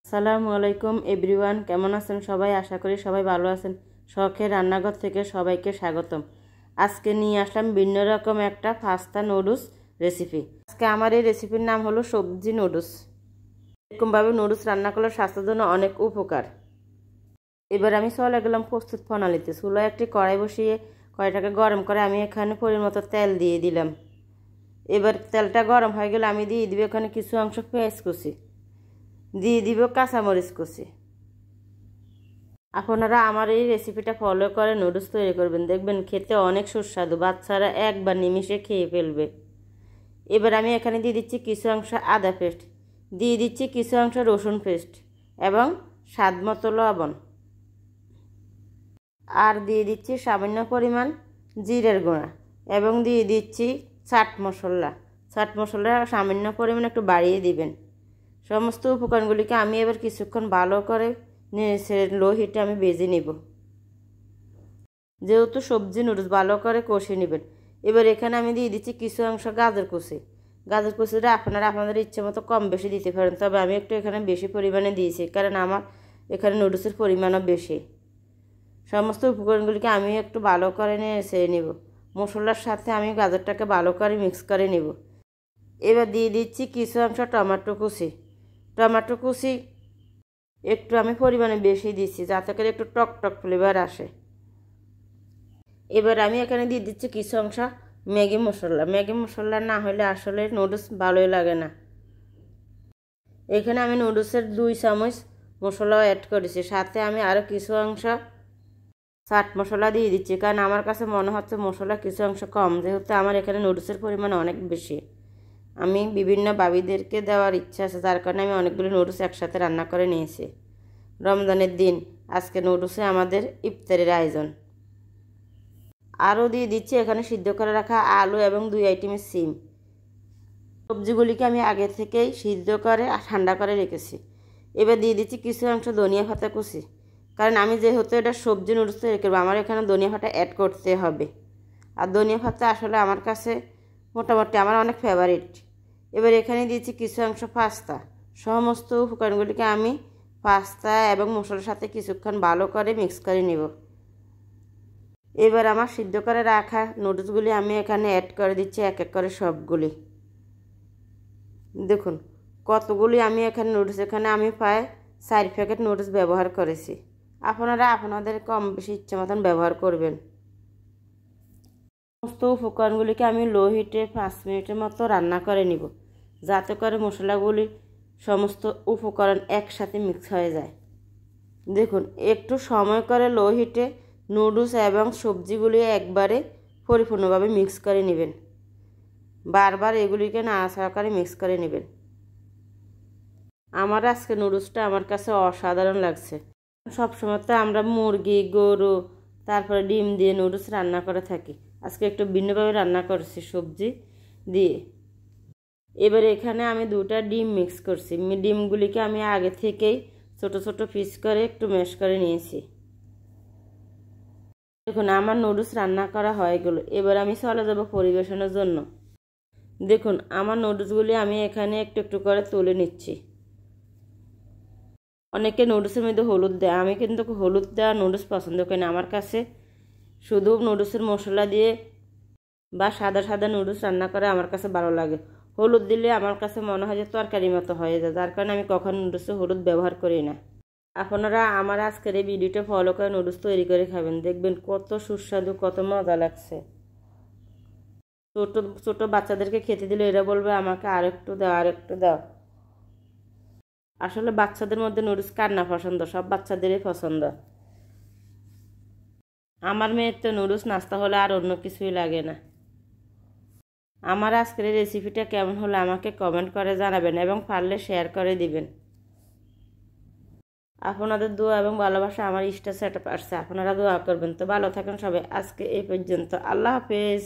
আসসালামু আলাইকুম এভরিওয়ান, কেমন আছেন সবাই? আশা করি সবাই ভালো আছেন। শখের রান্নাঘর থেকে সবাইকে স্বাগতম। আজকে নিয়ে আসলাম ভিন্ন রকম একটা পাস্তা নুডলস রেসিপি। আজকে আমার এই রেসিপির নাম হলো সবজি নুডলস। এরকমভাবে নুডলস রান্না করলে স্বাস্থ্যের জন্য অনেক উপকার। এবার আমি চলে গেলাম প্রস্তুত প্রণালীতে। চুলায় একটি কড়াই বসিয়ে কড়াইটাকে গরম করে আমি এখানে পরিমাণ মতো তেল দিয়ে দিলাম। এবার তেলটা গরম হয়ে গেলে আমি দিয়ে দিব এখানে কিছু অংশ পেঁয়াজ কুচি, দিয়ে দিব কাঁচামরিচ কুচি। আপনারা আমার এই রেসিপিটা ফলো করে নুডলস তৈরি করবেন, দেখবেন খেতে অনেক সুস্বাদু, বাচ্চারা একবার নিমিষে খেয়ে ফেলবে। এবার আমি এখানে দিয়ে দিচ্ছি কিছু অংশ আদা পেস্ট, দিয়ে দিচ্ছি কিছু অংশ রসুন পেস্ট এবং স্বাদ মতো লবণ, আর দিয়ে দিচ্ছি সামান্য পরিমাণ জিরের গুঁড়া এবং দিয়ে দিচ্ছি চাট মশলা। চাট মশলা সামান্য পরিমাণ একটু বাড়িয়ে দিবেন। সমস্ত উপকরণগুলিকে আমি এবার কিছুক্ষণ ভালো করে লো হিটে আমি ভেজে নিব। যেহেতু সবজি নুডলস ভালো করে কষে নেবেন। এবার এখানে আমি দিয়ে দিচ্ছি কিছু অংশ গাজর কুচি। গাজর কুচিটা আপনারা আপনাদের ইচ্ছে মতো কম বেশি দিতে পারেন, তবে আমি একটু এখানে বেশি পরিমাণে দিয়েছি, কারণ আমার এখানে নুডলসের পরিমাণও বেশি। সমস্ত উপকরণগুলিকে আমি একটু ভালো করে নেড়ে নেব। মশলার সাথে আমি গাজরটাকে ভালো করে মিক্স করে নেব। এবার দিয়ে দিচ্ছি কিছু অংশ টমেটো কুচি। টমেটো কুচি একটু আমি পরিমাণে বেশি দিচ্ছি, যাতে করে একটু টক টক ফ্লেভার আসে। এবার আমি এখানে দিয়ে দিচ্ছি কিছু অংশ ম্যাগি মশলা। ম্যাগি মশলা না হলে আসলে নুডলস ভালোই লাগে না। এখানে আমি নুডলসের 2 চামচ মশলাও অ্যাড করেছি, সাথে আমি আরও কিছু অংশ চাট মশলা দিয়ে দিচ্ছি, কারণ আমার কাছে মনে হচ্ছে মশলা কিছু অংশ কম, যেহেতু আমার এখানে নুডলসের পরিমাণ অনেক বেশি। আমি বিভিন্ন ভাবিদেরকে দেওয়ার ইচ্ছা আছে, যার কারণে আমি অনেকগুলো নুডলস একসাথে রান্না করে নিয়েছি। রমজানের দিন আজকে নুডলসে আমাদের ইফতারের আয়োজন। আরও দিয়ে দিচ্ছি এখানে সিদ্ধ করে রাখা আলু এবং 2 আইটেমের সিম। সবজিগুলিকে আমি আগে থেকেই সিদ্ধ করে ঠান্ডা করে রেখেছি। এবার দিয়ে দিচ্ছি কিছু অংশ ধনিয়া পাতা কুচি, কারণ আমি যেহেতু এটা সবজি নুডলস তৈরি করবো, আমার এখানে ধনিয়া পাতা অ্যাড করতে হবে। আর ধনিয়া পাতা আসলে আমার কাছে মোটামুটি আমার অনেক ফেভারিট। এবার এখানে দিয়েছি কিছু অংশ পাস্তা। সমস্ত উপকরণগুলিকে আমি পাস্তা এবং মশলার সাথে কিছুক্ষণ ভালো করে মিক্স করে নেব। এবার আমার সিদ্ধ করে রাখা নুডলসগুলি আমি এখানে অ্যাড করে দিচ্ছি এক এক করে সবগুলি। দেখুন কতগুলি আমি এখানে নুডলস, এখানে আমি প্রায় 4 প্যাকেট নুডলস ব্যবহার করেছি। আপনারা আপনাদের কম বেশি ইচ্ছে মতন ব্যবহার করবেন। সমস্ত উপকরণগুলিকে আমি লো হিটে 5 মিনিটের মতো রান্না করে নিব, যাতে করে মশলাগুলি সমস্ত উপকরণ একসাথে মিক্স হয়ে যায়। দেখুন একটু সময় করে লো হিটে নুডলস এবং সবজিগুলি একবারে পরিপূর্ণভাবে মিক্স করে নেবেন। বারবার এগুলিকে নাড়াচাড়া করে মিক্স করে নেবেন। আমার আজকে নুডলসটা আমার কাছে অসাধারণ লাগছে। সবসময় তো আমরা মুরগি, গরু, তারপরে ডিম দিয়ে নুডলস রান্না করে থাকি। আজকে একটু ভিন্নভাবে রান্না করছি সবজি দিয়ে। এবার এখানে আমি 2টা ডিম মিক্স করছি। ডিমগুলিকে আমি আগে থেকেই ছোট ছোট পিস করে একটু ম্যাশ করে নিয়েছি। দেখুন আমার নুডলস রান্না করা হয়ে গেল। এবার আমি চলে যাব পরিবেশনের জন্য। দেখুন আমার নুডলসগুলি আমি এখানে একটু একটু করে তুলে নিচ্ছি। অনেকে নুডলসের মধ্যে হলুদ দেয়, আমি কিন্তু হলুদ দেওয়া নুডলস পছন্দ করি না। আমার কাছে শুধু নুডলসের মশলা দিয়ে বা সাদা সাদা নুডলস রান্না করে আমার কাছে ভালো লাগে। হলুদ দিলে আমার কাছে মনে হয় যে তরকারির মতো হয়ে যায়, যার কারণে আমি কখনো নুডলসে হলুদ ব্যবহার করি না। আপনারা আমার আজকের এই ভিডিওটা ফলো করে নুডলস তৈরি করে খাবেন, দেখবেন কত সুস্বাদু, কত মজা লাগছে। ছোট ছোট বাচ্চাদেরকে খেতে দিলে এরা বলবে আমাকে আরেকটু দাও, আরেকটু দাও। আসলে বাচ্চাদের মধ্যে নুডলস কার না পছন্দ? সব বাচ্চাদেরই পছন্দ। আমার মেয়ের তো নুডলস নাস্তা হলে আর অন্য কিছুই লাগে না। আমার আজকের এই রেসিপিটা কেমন হলো আমাকে কমেন্ট করে জানাবেন এবং পারলে শেয়ার করে দিবেন। আপনাদের দোয়া এবং ভালোবাসা আমার ইষ্টা সেটআপ আসছে, আপনারা দোয়া করবেন। তো ভালো থাকেন সবাই। আজকে এই পর্যন্ত, আল্লাহ হাফেজ।